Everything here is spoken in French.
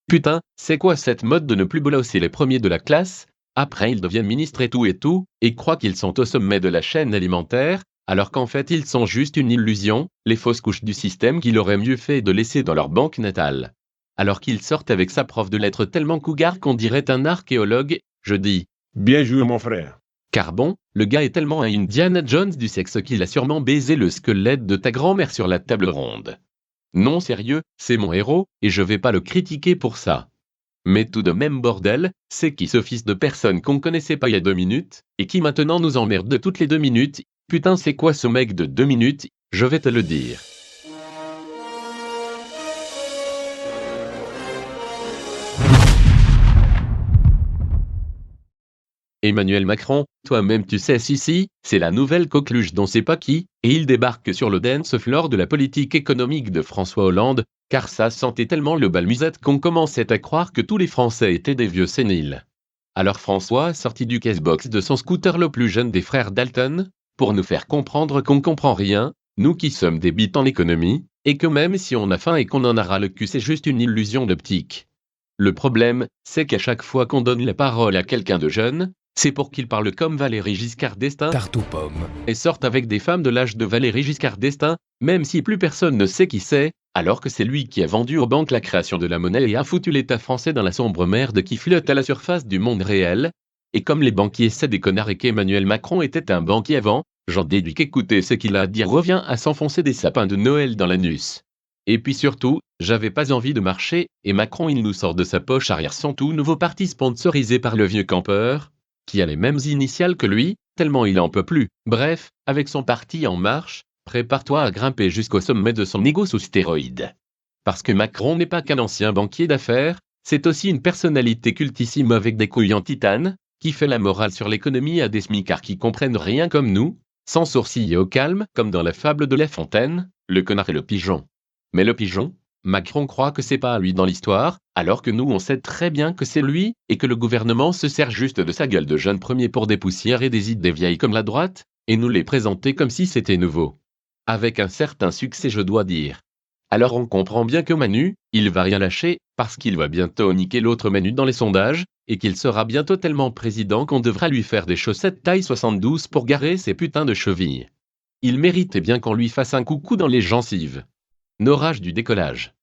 Putain, c'est quoi cette mode de ne plus bosser les premiers de la classe? Après ils deviennent ministres et tout, et croient qu'ils sont au sommet de la chaîne alimentaire, alors qu'en fait ils sont juste une illusion, les fausses couches du système qu'il aurait mieux fait de laisser dans leur banque natale. Alors qu'ils sortent avec sa prof de lettres tellement cougar qu'on dirait un archéologue, je dis. Bien joué, mon frère. Car bon, le gars est tellement un Indiana Jones du sexe qu'il a sûrement baisé le squelette de ta grand-mère sur la table ronde. Non sérieux, c'est mon héros, et je vais pas le critiquer pour ça. Mais tout de même bordel, c'est qui ce fils de personne qu'on connaissait pas il y a 2 minutes, et qui maintenant nous emmerde toutes les 2 minutes? Putain c'est quoi ce mec de 2 minutes? Je vais te le dire. Emmanuel Macron, toi-même tu sais si, c'est la nouvelle coqueluche dont c'est pas qui, et il débarque sur le dance floor de la politique économique de François Hollande, car ça sentait tellement le bal musette qu'on commençait à croire que tous les Français étaient des vieux séniles. Alors François sortit du cashbox de son scooter le plus jeune des frères Dalton, pour nous faire comprendre qu'on comprend rien, nous qui sommes des bites en économie, et que même si on a faim et qu'on en a ras le cul c'est juste une illusion d'optique. Le problème, c'est qu'à chaque fois qu'on donne la parole à quelqu'un de jeune, c'est pour qu'il parle comme Valéry Giscard d'Estaing Tarte aux pommes. et sorte avec des femmes de l'âge de Valéry Giscard d'Estaing, même si plus personne ne sait qui c'est, alors que c'est lui qui a vendu aux banques la création de la monnaie et a foutu l'État français dans la sombre merde qui flotte à la surface du monde réel. Et comme les banquiers c'est des connards et qu'Emmanuel Macron était un banquier avant, j'en déduis qu'écouter ce qu'il a à dire revient à s'enfoncer des sapins de Noël dans l'anus. Et puis surtout, j'avais pas envie de marcher, et Macron il nous sort de sa poche arrière son tout nouveau parti sponsorisé par le vieux campeur, qui a les mêmes initiales que lui, tellement il en peut plus. Bref, avec son parti En Marche, prépare-toi à grimper jusqu'au sommet de son ego sous stéroïdes. Parce que Macron n'est pas qu'un ancien banquier d'affaires, c'est aussi une personnalité cultissime avec des couilles en titane, qui fait la morale sur l'économie à des smicards qui comprennent rien comme nous, sans sourciller au calme, comme dans la fable de La Fontaine, le connard et le pigeon. Mais le pigeon, Macron croit que c'est pas lui dans l'histoire, alors que nous on sait très bien que c'est lui, et que le gouvernement se sert juste de sa gueule de jeune premier pour dépoussiérer des idées vieilles comme la droite, et nous les présenter comme si c'était nouveau. Avec un certain succès je dois dire. Alors on comprend bien que Manu, il va rien lâcher, parce qu'il va bientôt niquer l'autre Manu dans les sondages, et qu'il sera bientôt tellement président qu'on devra lui faire des chaussettes taille 72 pour garer ses putains de chevilles. Il méritait bien qu'on lui fasse un coucou dans les gencives. Orage du décollage.